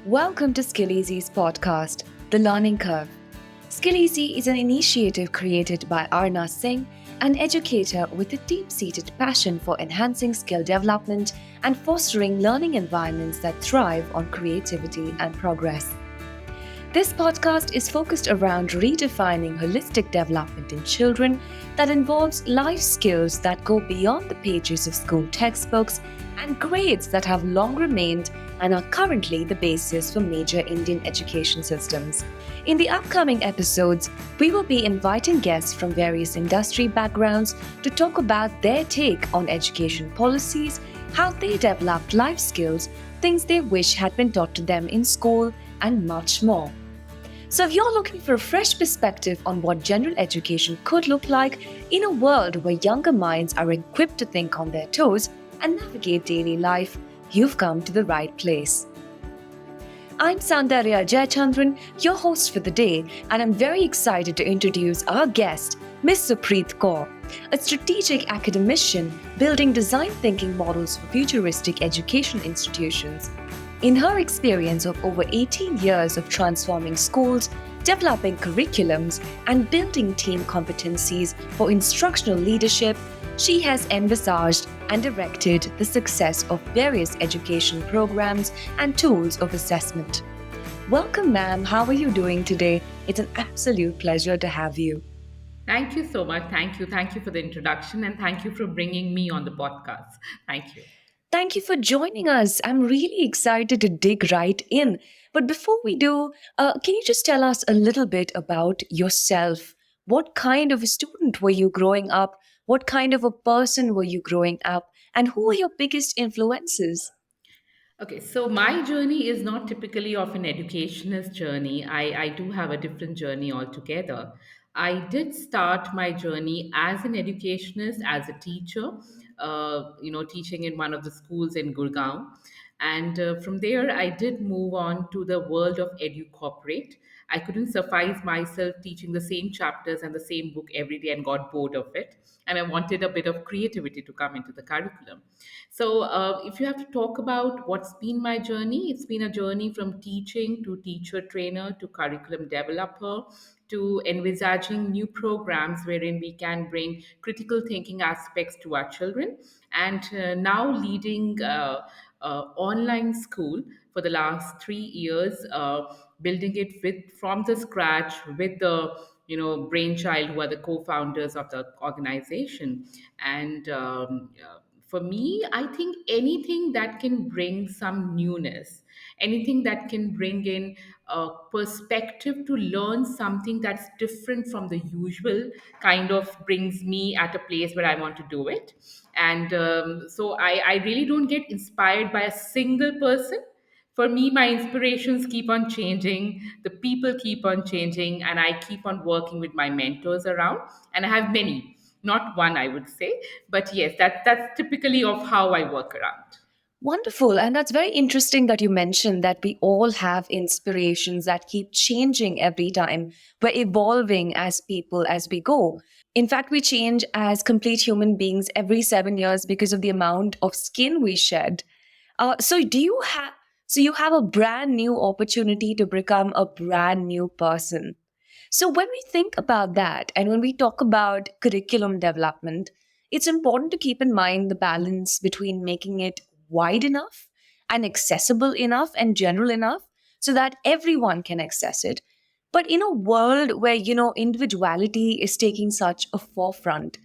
Welcome to Skillizee's podcast, The Learning Curve. Skillizee is an initiative created by Aarna Singh, an educator with a deep-seated passion for enhancing skill development and fostering learning environments that thrive on creativity and progress. This podcast is focused around redefining holistic development in children that involves life skills that go beyond the pages of school textbooks and grades that have long remained and are currently the basis for major Indian education systems. In the upcoming episodes, we will be inviting guests from various industry backgrounds to talk about their take on education policies, how they developed life skills, things they wish had been taught to them in school, and much more. So, if you're looking for a fresh perspective on what general education could look like in a world where younger minds are equipped to think on their toes and navigate daily life, you've come to the right place. I'm Soundarya Jayachandran, your host for the day, and I'm very excited to introduce our guest, Ms. Supreet Kaur, a strategic academician building design thinking models for futuristic education institutions. In her experience of over 18 years of transforming schools, developing curriculums, and building team competencies for instructional leadership, she has envisaged and directed the success of various education programs and tools of assessment. Welcome, ma'am. How are you doing today? It's an absolute pleasure to have you. Thank you so much. Thank you. Thank you for the introduction and thank you for bringing me on the podcast. Thank you. Thank you for joining us. I'm really excited to dig right in. But before we do, can you just tell us a little bit about yourself? What kind of a student were you growing up? What kind of a person were you growing up? And who were your biggest influences? Okay, so my journey is not typically of an educationist journey. I do have a different journey altogether. I did start my journey as an educationist, as a teacher, teaching in one of the schools in Gurgaon. And from there, I did move on to the world of edu corporate. I couldn't suffice myself teaching the same chapters and the same book every day and got bored of it. And I wanted a bit of creativity to come into the curriculum. So, if you have to talk about what's been my journey, it's been a journey from teaching to teacher trainer to curriculum developer to envisaging new programs wherein we can bring critical thinking aspects to our children, and now leading online school for the last 3 years, building it with from the scratch with the brainchild who are the co-founders of the organization. And for me, I think anything that can bring some newness, anything that can bring in a perspective to learn something that's different from the usual kind of brings me at a place where I want to do it. And so I really don't get inspired by a single person. For me, my inspirations keep on changing, the people keep on changing, and I keep on working with my mentors around. And I have many, not one, I would say. But yes, that's typically of how I work around. Wonderful. And that's very interesting that you mentioned that we all have inspirations that keep changing every time. We're evolving as people as we go. In fact, we change as complete human beings every 7 years because of the amount of skin we shed. So do you have so you have a brand new opportunity to become a brand new person. So when we think about that and when we talk about curriculum development, it's important to keep in mind the balance between making it wide enough and accessible enough and general enough so that everyone can access it. But in a world where, individuality is taking such a forefront,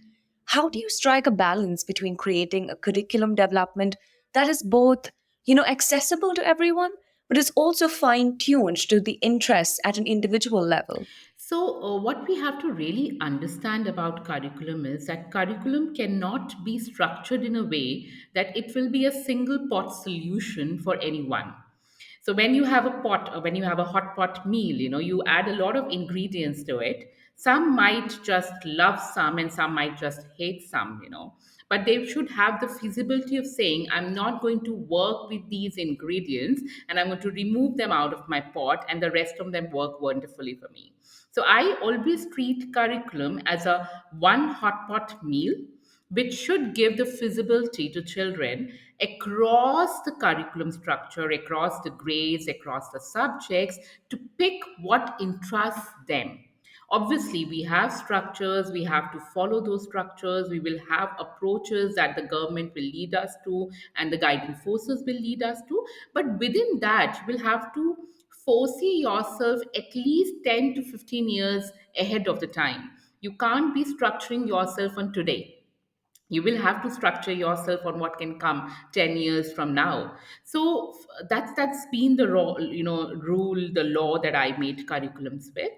how do you strike a balance between creating a curriculum development that is both, accessible to everyone, but is also fine tuned to the interests at an individual level? So, what we have to really understand about curriculum is that curriculum cannot be structured in a way that it will be a single pot solution for anyone. So when you have a pot or when you have a hot pot meal, you add a lot of ingredients to it. Some might just love some and some might just hate some. But they should have the feasibility of saying, I'm not going to work with these ingredients and I'm going to remove them out of my pot and the rest of them work wonderfully for me. So I always treat curriculum as a one hot pot meal, which should give the feasibility to children across the curriculum structure, across the grades, across the subjects, to pick what interests them. Obviously, we have structures, we have to follow those structures, we will have approaches that the government will lead us to and the guiding forces will lead us to. But within that, you will have to foresee yourself at least 10 to 15 years ahead of the time. You can't be structuring yourself on today. You will have to structure yourself on what can come 10 years from now. So that's been the rule, the law that I made curriculums with.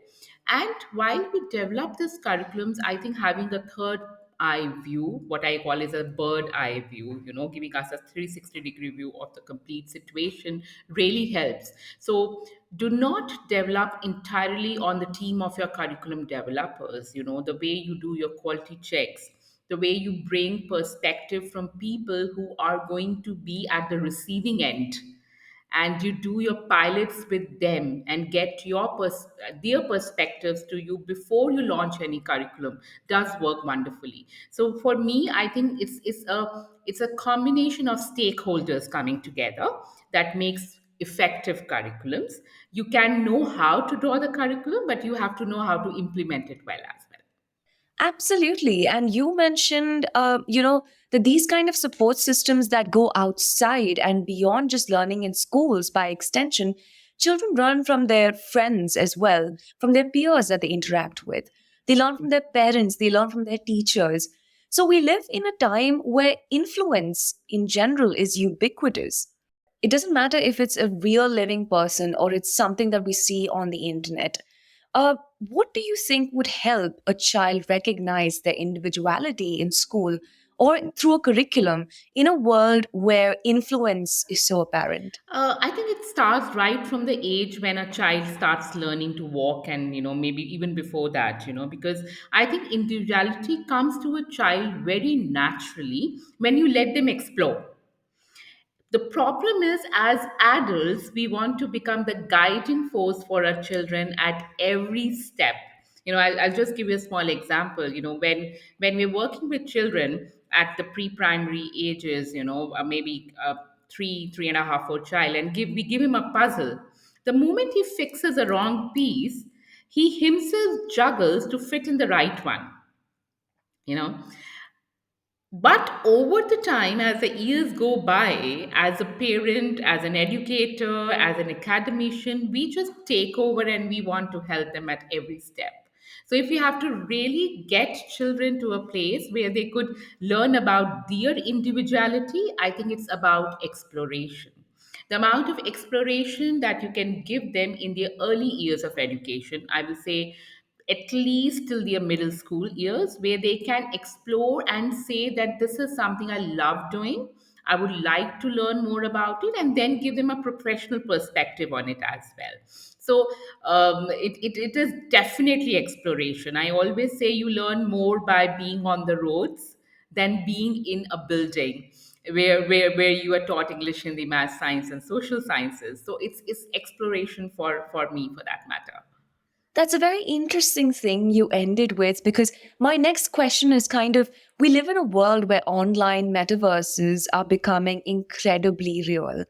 And while we develop these curriculums, I think having a third eye view, what I call is a bird eye view, giving us a 360-degree view of the complete situation, really helps. So do not develop entirely on the team of your curriculum developers. The way you do your quality checks, the way you bring perspective from people who are going to be at the receiving end, and you do your pilots with them and get their perspectives to you before you launch any curriculum, does work wonderfully. So for me, I think it's a combination of stakeholders coming together that makes effective curriculums. You can know how to draw the curriculum, but you have to know how to implement it well as well. Absolutely. And you mentioned, that these kind of support systems that go outside and beyond just learning in schools, by extension, children learn from their friends as well, from their peers that they interact with. They learn from their parents, they learn from their teachers. So we live in a time where influence in general is ubiquitous. It doesn't matter if it's a real living person or it's something that we see on the internet. What do you think would help a child recognize their individuality in school or through a curriculum in a world where influence is so apparent? I think it starts right from the age when a child starts learning to walk, and maybe even before that, because I think individuality comes to a child very naturally when you let them explore. The problem is, as adults, we want to become the guiding force for our children at every step. I'll just give you a small example. When we're working with children at the pre-primary ages, maybe 3.5 or child, and we give him a puzzle. The moment he fixes a wrong piece, he himself juggles to fit in the right one. You know, but over the time, as the years go by, as a parent, as an educator, as an academician, we just take over and we want to help them at every step. So, if we have to really get children to a place where they could learn about their individuality, I think it's about exploration. The amount of exploration that you can give them in their early years of education, I will say at least till their middle school years, where they can explore and say that this is something I love doing. I would like to learn more about it, and then give them a professional perspective on it as well. So it is definitely exploration. I always say you learn more by being on the roads than being in a building where you are taught English, Hindi, math, science, and social sciences. So it's exploration for me, for that matter. That's a very interesting thing you ended with, because my next question is kind of, we live in a world where online metaverses are becoming incredibly real.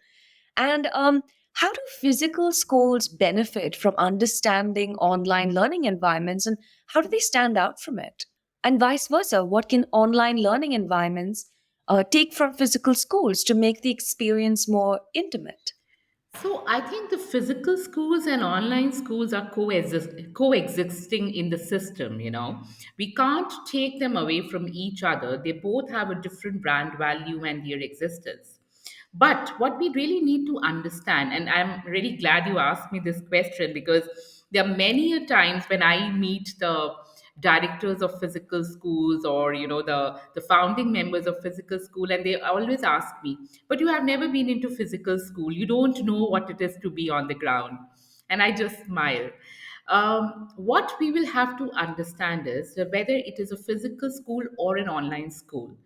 And how do physical schools benefit from understanding online learning environments, and how do they stand out from it? And vice versa, what can online learning environments take from physical schools to make the experience more intimate? So I think the physical schools and online schools are coexisting in the system. We can't take them away from each other. They both have a different brand value and their existence. But what we really need to understand, and I'm really glad you asked me this question, because there are many a times when I meet the directors of physical schools, or the founding members of physical school, and they always ask me, but you have never been into physical school, you don't know what it is to be on the ground. And I just smile. What we will have to understand is that whether it is a physical school or an online school,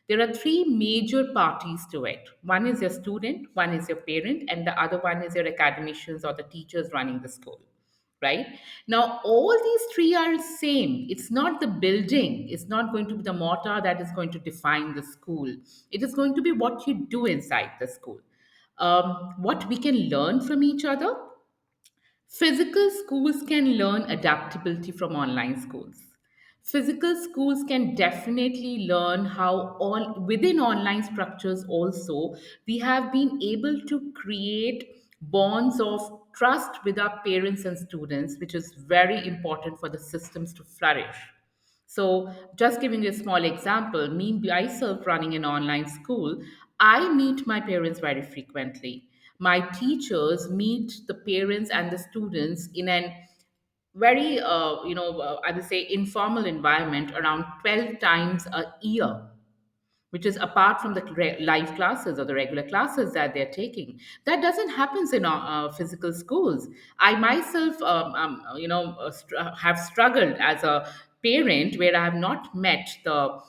there are three major parties to it. One is your student, one is your parent, and the other one is your academicians or the teachers running the school. right? Now, all these three are same. It's not the building, it's not going to be the mortar that is going to define the school. It is going to be what you do inside the school. What we can learn from each other. Physical schools can learn adaptability from online schools. Physical schools can definitely learn how all within online structures also we have been able to create bonds of trust with our parents and students, which is very important for the systems to flourish. So, just giving you a small example, me myself running an online school, I meet my parents very frequently. My teachers meet the parents and the students in an very, I would say, informal environment around 12 times a year, which is apart from the live classes or the regular classes that they're taking. That doesn't happen in physical schools. I myself, have struggled as a parent where I have not met the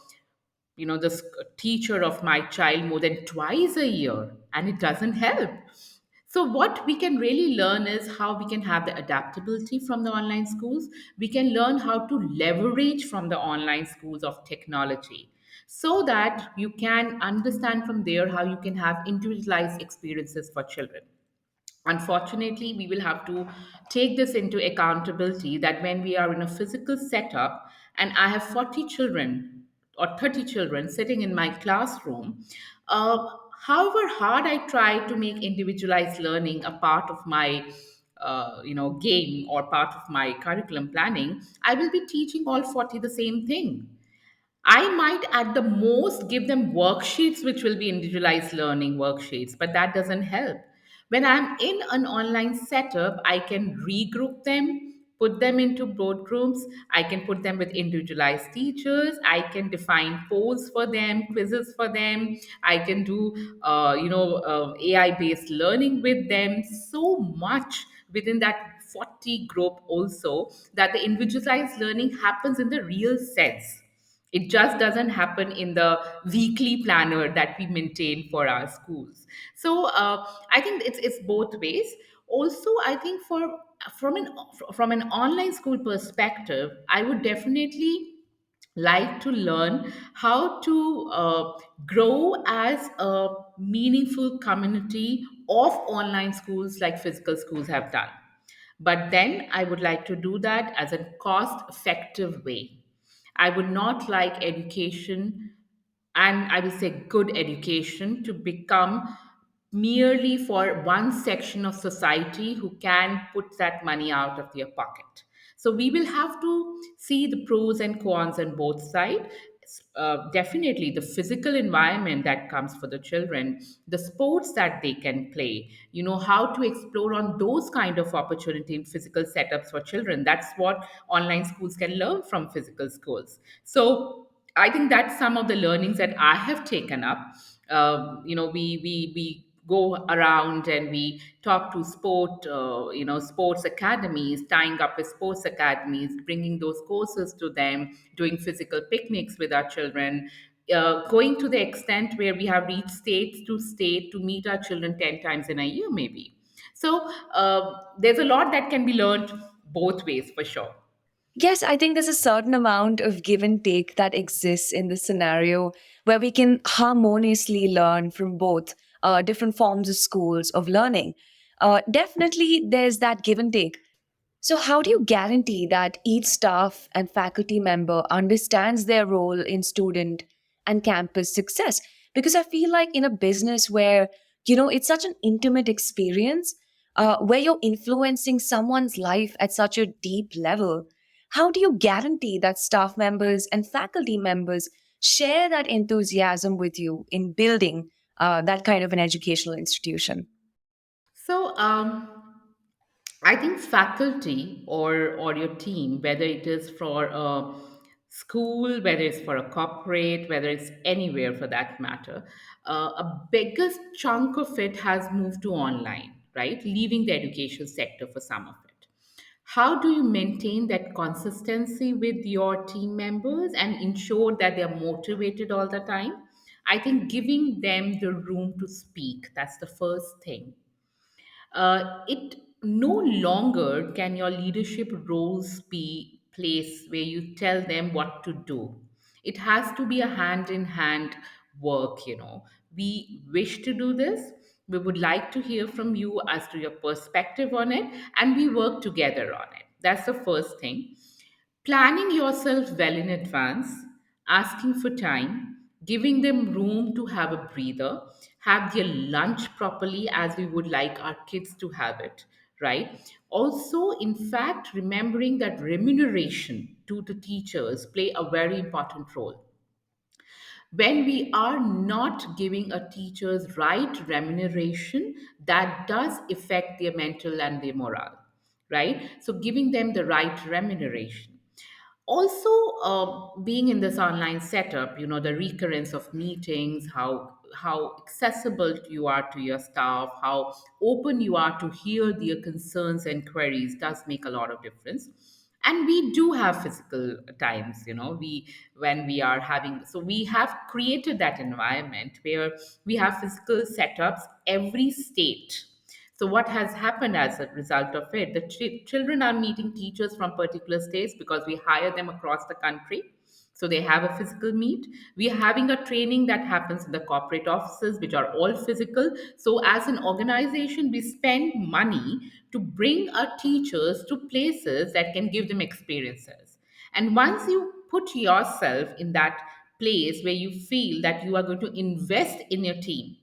teacher of my child more than twice a year, and it doesn't help. So what we can really learn is how we can have the adaptability from the online schools. We can learn how to leverage from the online schools of technology so that you can understand from there how you can have individualized experiences for children. Unfortunately, we will have to take this into accountability that when we are in a physical setup and I have 40 children or 30 children sitting in my classroom, uh, however hard I try to make individualized learning a part of my game or part of my curriculum planning, I will be teaching all 40 the same thing. I might at the most give them worksheets, which will be individualized learning worksheets, but that doesn't help. When I'm in an online setup, I can regroup them, put them into boardrooms, I can put them with individualized teachers, I can define polls for them, quizzes for them, I can do, AI based learning with them, so much within that 40 group also that the individualized learning happens in the real sense. It just doesn't happen in the weekly planner that we maintain for our schools. So I think it's both ways. Also, I think from an from an online school perspective, I would definitely like to learn how to grow as a meaningful community of online schools like physical schools have done. But then I would like to do that as a cost effective way. I would not like education, and I will say good education, to become merely for one section of society who can put that money out of their pocket. So we will have to see the pros and cons on both sides. Definitely the physical environment that comes for the children, the sports that they can play, how to explore on those kind of opportunity in physical setups for children. That's what online schools can learn from physical schools. So I think that's some of the learnings that I have taken up. We go around and we talk to sports academies, tying up with sports academies, bringing those courses to them, doing physical picnics with our children, going to the extent where we have reached state to state to meet our children 10 times in a year, maybe. So there's a lot that can be learned both ways for sure. Yes, I think there's a certain amount of give and take that exists in this scenario where we can harmoniously learn from both different forms of schools of learning. Definitely, there's that give and take. So, how do you guarantee that each staff and faculty member understands their role in student and campus success? Because I feel like in a business where, it's such an intimate experience, where you're influencing someone's life at such a deep level, how do you guarantee that staff members and faculty members share that enthusiasm with you in building that kind of an educational institution? So, I think faculty or your team, whether it is for a school, whether it's for a corporate, whether it's anywhere for that matter, a biggest chunk of it has moved to online, right? Leaving the education sector for some of it. How do you maintain that consistency with your team members and ensure that they're motivated all the time? I think giving them the room to speak, that's the first thing. It no longer can your leadership roles be place where you tell them what to do. It has to be a hand in hand work, you know. We wish to do this. We would like to hear from you as to your perspective on it, and we work together on it. That's the first thing. Planning yourself well in advance, asking for time, giving them room to have a breather, have their lunch properly as we would like our kids to have it, right? Also, in fact, remembering that remuneration to the teachers play a very important role. When we are not giving a teacher's right remuneration, that does affect their mental and their morale, right? So giving them the right remuneration. Also, being in this online setup, you know, the recurrence of meetings, how accessible you are to your staff, how open you are to hear their concerns and queries does make a lot of difference. And we do have physical times, you know, we when we are having, so we have created that environment where we have physical setups every state. So what has happened as a result of it? The children are meeting teachers from particular states because we hire them across the country. So they have a physical meet. We are having a training that happens in the corporate offices, which are all physical. So as an organization, we spend money to bring our teachers to places that can give them experiences. And once you put yourself in that place where you feel that you are going to invest in your team,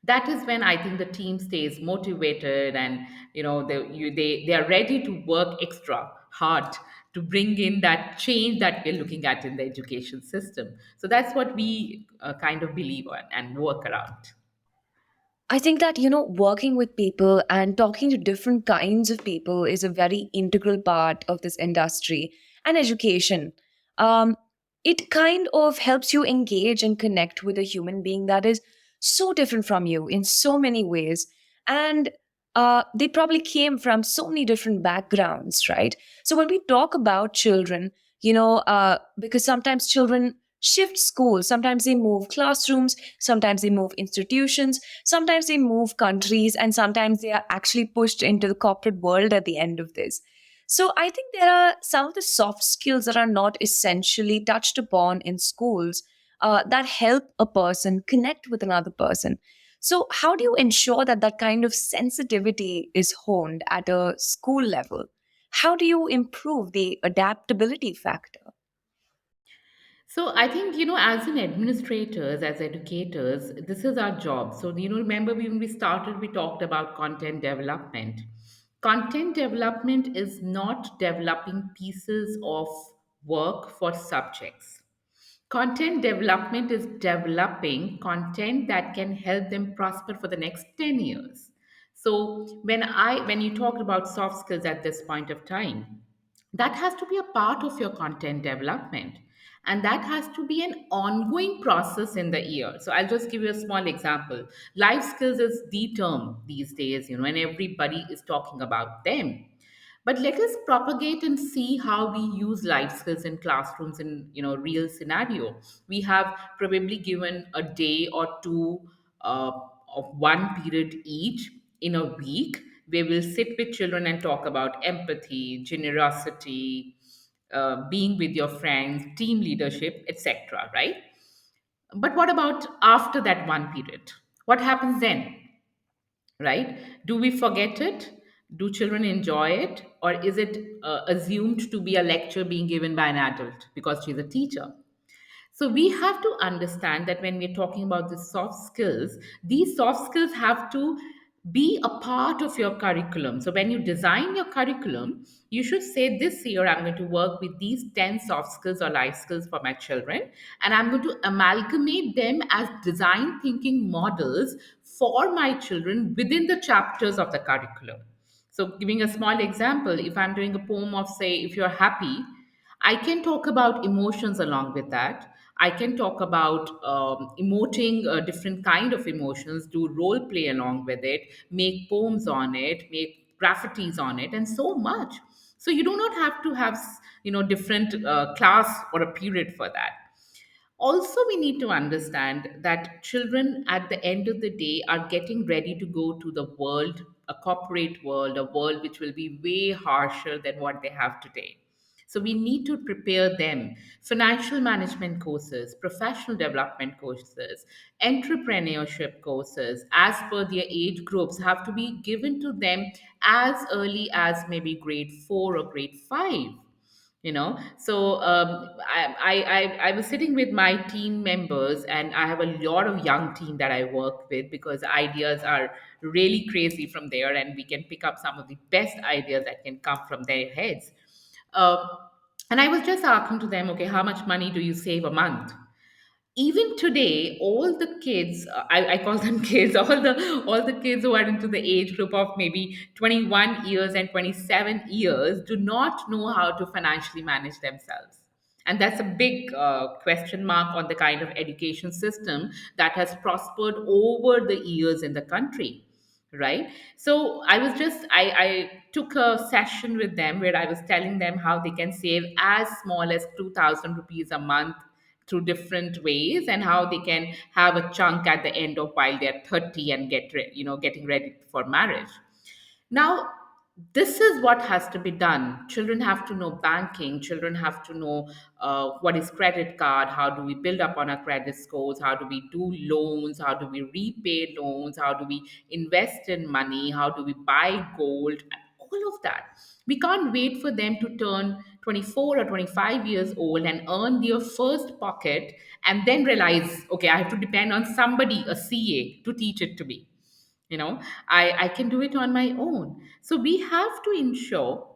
that is when I think the team stays motivated, and you know they are ready to work extra hard to bring in that change that we're looking at in the education system. So that's what we kind of believe on and work around. I think that, working with people and talking to different kinds of people is a very integral part of this industry and education. Um, it kind of helps you engage and connect with a human being that is so different from you in so many ways. And they probably came from so many different backgrounds, right? So when we talk about children, because sometimes children shift schools, sometimes they move classrooms, sometimes they move institutions, sometimes they move countries, and sometimes they are actually pushed into the corporate world at the end of this. So I think there are some of the soft skills that are not essentially touched upon in schools that help a person connect with another person. So how do you ensure that that kind of sensitivity is honed at a school level? How do you improve the adaptability factor? So I think, you know, as an administrators, as educators, this is our job. So, you know, remember when we started, we talked about content development. Content development is not developing pieces of work for subjects. Content development is developing content that can help them prosper for the next 10 years. So when you talk about soft skills at this point of time, that has to be a part of your content development, and that has to be an ongoing process in the year. So I'll just give you a small example. Life skills is the term these days, you know, and everybody is talking about them. But let us propagate and see how we use life skills in classrooms in, you know, real scenario. We have probably given a day or two uh, of one period each in a week where we'll sit with children and talk about empathy, generosity, being with your friends, team leadership, etc. Right? But what about after that one period? What happens then? Right? Do we forget it? Do children enjoy it? Or is it assumed to be a lecture being given by an adult because she's a teacher? So we have to understand that when we're talking about the soft skills, these soft skills have to be a part of your curriculum. So when you design your curriculum, you should say this year I'm going to work with these 10 soft skills or life skills for my children, and I'm going to amalgamate them as design thinking models for my children within the chapters of the curriculum. So giving a small example, if I'm doing a poem of, say, if you're happy, I can talk about emotions along with that. I can talk about emoting different kind of emotions, do role play along with it, make poems on it, make graffitis on it, and so much. So you do not have to have, you know, different class or a period for that. Also, we need to understand that children at the end of the day are getting ready to go to the world, a corporate world, a world which will be way harsher than what they have today. So we need to prepare them. Financial management courses, professional development courses, entrepreneurship courses, as per their age groups, have to be given to them as early as maybe grade 4 or grade 5. I was sitting with my team members, and I have a lot of young team that I work with, because ideas are really crazy from there, and we can pick up some of the best ideas that can come from their heads. um, and I was just asking to them, okay, how much money do you save a month? Even today, all the kids, I call them kids, all the kids who are into the age group of maybe 21 years and 27 years, do not know how to financially manage themselves. And that's a big question mark on the kind of education system that has prospered over the years in the country, right? So I took a session with them where I was telling them how they can save as small as 2000 rupees a month through different ways, and how they can have a chunk at the end of while they're 30 and getting ready for marriage. Now, this is what has to be done. Children have to know banking. Children have to know what is credit card. How do we build up on our credit scores? How do we do loans? How do we repay loans? How do we invest in money? How do we buy gold? All of that. We can't wait for them to turn 24 or 25 years old and earn their first pocket, and then realize, okay, I have to depend on somebody, a CA, to teach it to me. I can do it on my own. So we have to ensure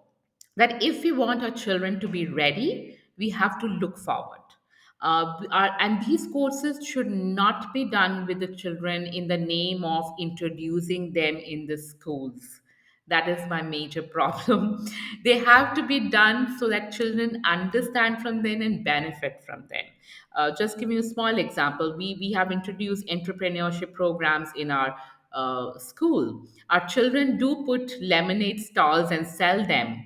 that if we want our children to be ready, we have to look forward. And these courses should not be done with the children in the name of introducing them in the schools. That is my major problem. They have to be done so that children understand from them and benefit from them. Just give you a small example. We have introduced entrepreneurship programs in our school. Our children do put lemonade stalls and sell them.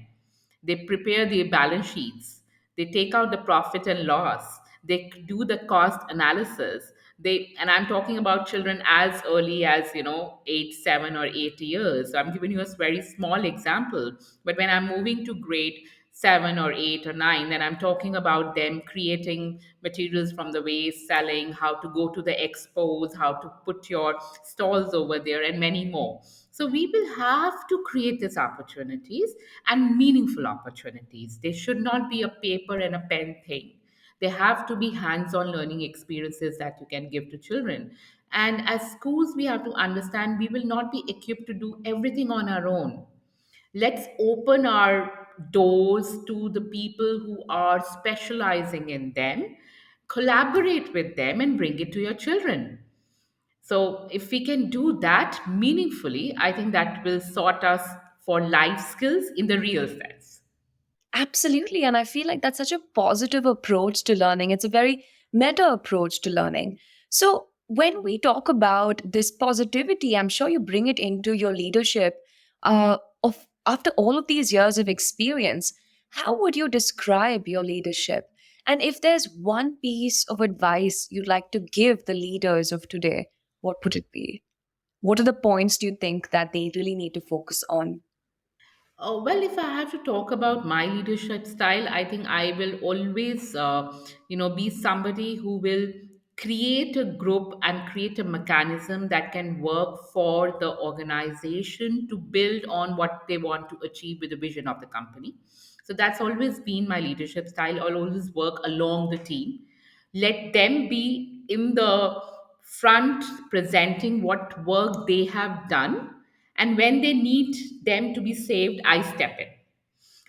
They prepare their balance sheets. They take out the profit and loss. They do the cost analysis. And I'm talking about children as early as 8, 7, or 8 years. So I'm giving you a very small example. But when I'm moving to grade 7 or 8 or 9, then I'm talking about them creating materials from the waste, selling, how to go to the expos, how to put your stalls over there, and many more. So we will have to create these opportunities, and meaningful opportunities. They should not be a paper and a pen thing. They have to be hands on learning experiences that you can give to children. And as schools, we have to understand we will not be equipped to do everything on our own. Let's open our doors to the people who are specializing in them, collaborate with them, and bring it to your children. So, if we can do that meaningfully, I think that will sort us for life skills in the real sense. Absolutely. And I feel like that's such a positive approach to learning. It's a very meta approach to learning. So, when we talk about this positivity, I'm sure you bring it into your leadership. Of after all of these years of experience, how would you describe your leadership? And if there's one piece of advice you'd like to give the leaders of today, what would it be? What are the points do you think that they really need to focus on? Well, if I have to talk about my leadership style, I think I will always, be somebody who will create a group and create a mechanism that can work for the organization to build on what they want to achieve with the vision of the company. So that's always been my leadership style. I'll always work along the team. Let them be in the front presenting what work they have done, and when they need them to be saved, I step in.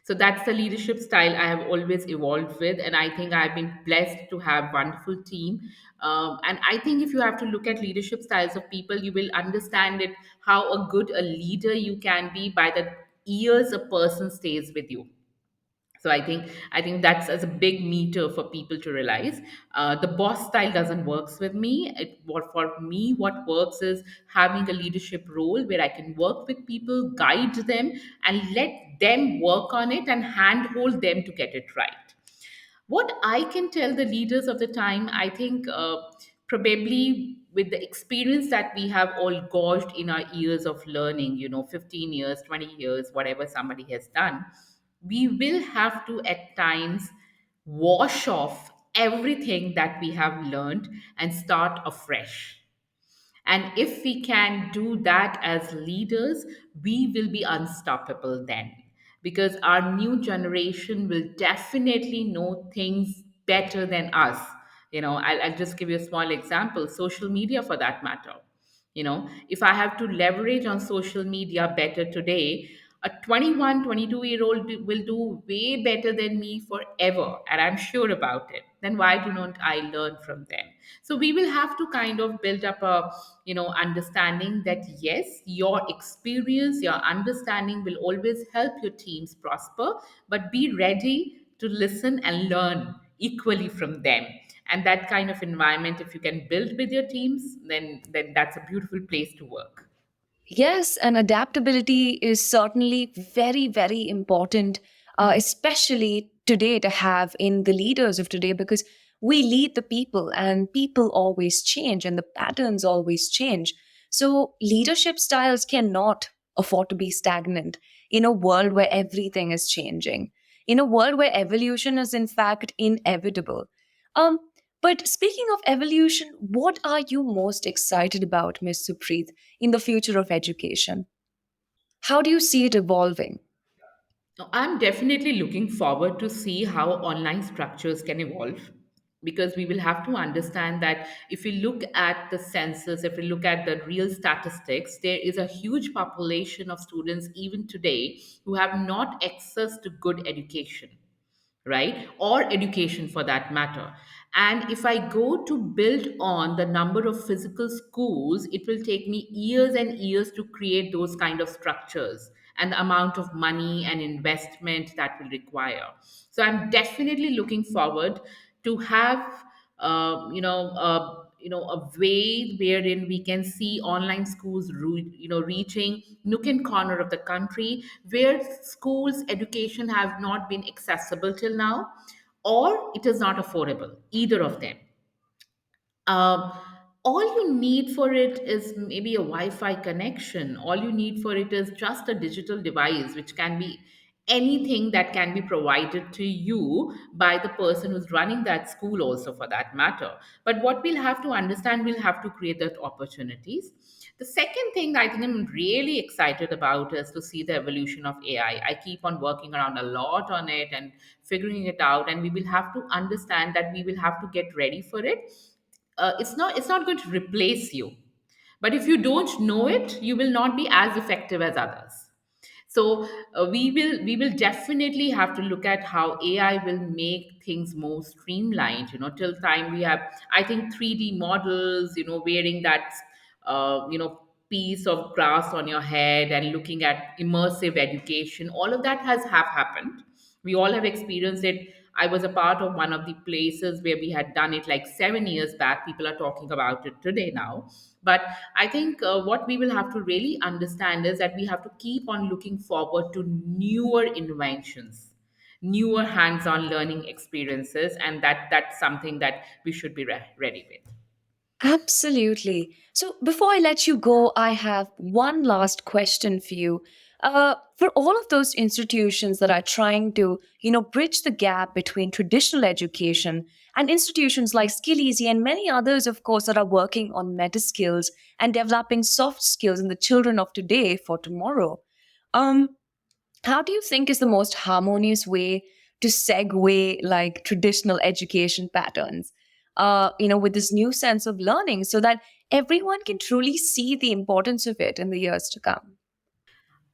So that's the leadership style I have always evolved with, and I think I've been blessed to have wonderful team. And I think if you have to look at leadership styles of people, you will understand it, how a good a leader you can be by the years a person stays with you. So I think that's as a big meter for people to realize. The boss style doesn't works with me. What for me, what works is having a leadership role where I can work with people, guide them, and let them work on it and handhold them to get it right. What I can tell the leaders of the time, I think probably with the experience that we have all gauged in our years of learning, 15 years, 20 years, whatever somebody has done, we will have to at times wash off everything that we have learned and start afresh. And if we can do that as leaders, we will be unstoppable then. Because our new generation will definitely know things better than us. I'll just give you a small example, social media for that matter. If I have to leverage on social media better today, a 21, 22-year-old will do way better than me forever, and I'm sure about it. Then why do not I learn from them? So we will have to kind of build up a understanding that yes, your experience, your understanding will always help your teams prosper, but be ready to listen and learn equally from them. And that kind of environment, if you can build with your teams, then that's a beautiful place to work. Yes, and adaptability is certainly very, very important, especially today to have in the leaders of today, because we lead the people and people always change and the patterns always change. So, leadership styles cannot afford to be stagnant in a world where everything is changing, in a world where evolution is, in fact, inevitable. Um, but speaking of evolution, what are you most excited about, Miss Supreet, in the future of education? How do you see it evolving? Now, I'm definitely looking forward to see how online structures can evolve, because we will have to understand that if we look at the census, if we look at the real statistics, there is a huge population of students even today who have not access to good education, right? Or education for that matter. And if I go to build on the number of physical schools, it will take me years and years to create those kind of structures and the amount of money and investment that will require. So I'm definitely looking forward to have a way wherein we can see online schools reaching nook and corner of the country where schools education have not been accessible till now, or it is not affordable, either of them. um, all you need for it is maybe a Wi-Fi connection. All you need for it is just a digital device, which can be anything that can be provided to you by the person who's running that school, also for that matter. But what we'll have to understand, we'll have to create that opportunities. The second thing I think I'm really excited about is to see the evolution of AI. I keep on working around a lot on it and figuring it out, and we will have to understand that we will have to get ready for it. It's not going to replace you, but if you don't know it, you will not be as effective as others. So we will definitely have to look at how AI will make things more streamlined. Till time we have, I think, 3D models. Wearing that piece of grass on your head and looking at immersive education. All of that has have happened. We all have experienced it. I was a part of one of the places where we had done it like 7 years back. People are talking about it today now. But I think what we will have to really understand is that we have to keep on looking forward to newer inventions, newer hands-on learning experiences, and that's something that we should be ready with. Absolutely. So before I let you go, I have one last question for you. For all of those institutions that are trying to, bridge the gap between traditional education and institutions like Skillizee and many others, of course, that are working on meta skills and developing soft skills in the children of today for tomorrow. Um, how do you think is the most harmonious way to segue like traditional education patterns, with this new sense of learning so that everyone can truly see the importance of it in the years to come?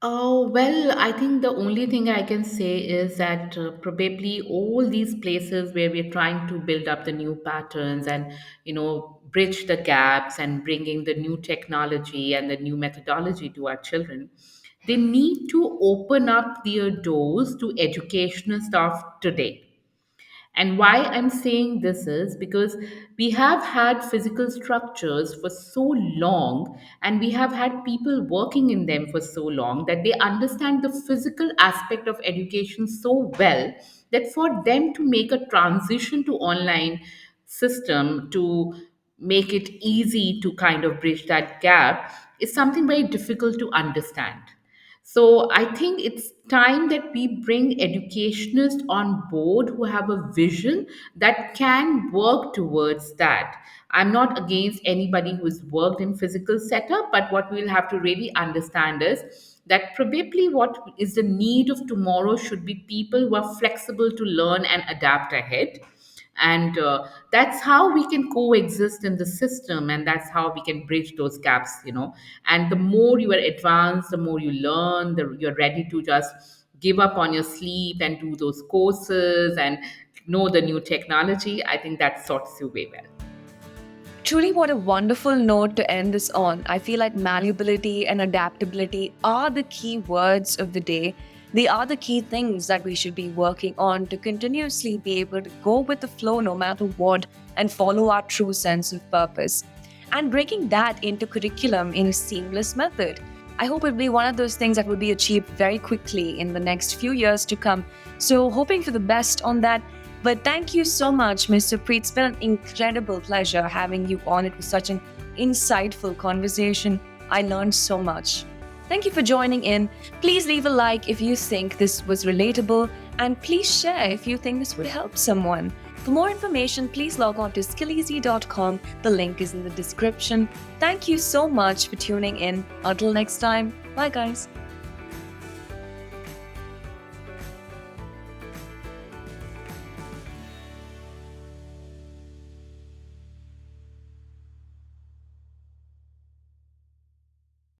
Oh, well, I think the only thing I can say is that probably all these places where we're trying to build up the new patterns and, bridge the gaps and bringing the new technology and the new methodology to our children, they need to open up their doors to educational stuff today. And why I'm saying this is because we have had physical structures for so long, and we have had people working in them for so long that they understand the physical aspect of education so well that for them to make a transition to online system, to make it easy to kind of bridge that gap, is something very difficult to understand. So I think it's time that we bring educationists on board who have a vision that can work towards that. I'm not against anybody who's worked in physical setup, but what we'll have to really understand is that probably what is the need of tomorrow should be people who are flexible to learn and adapt ahead. And that's how we can coexist in the system, and that's how we can bridge those gaps. And the more you are advanced, the more you learn, you're ready to just give up on your sleep and do those courses and know the new technology. I think that sorts you way well. Truly, what a wonderful note to end this on. I feel like malleability and adaptability are the key words of the day. They are the key things that we should be working on to continuously be able to go with the flow no matter what and follow our true sense of purpose. And breaking that into curriculum in a seamless method. I hope it'll be one of those things that will be achieved very quickly in the next few years to come. So, hoping for the best on that. But thank you so much, Mr. Preet. It's been an incredible pleasure having you on. It was such an insightful conversation. I learned so much. Thank you for joining in. Please leave a like if you think this was relatable, and please share if you think this would help someone. For more information, please log on to skillizee.com. The link is in the description. Thank you so much for tuning in. Until next time, bye guys.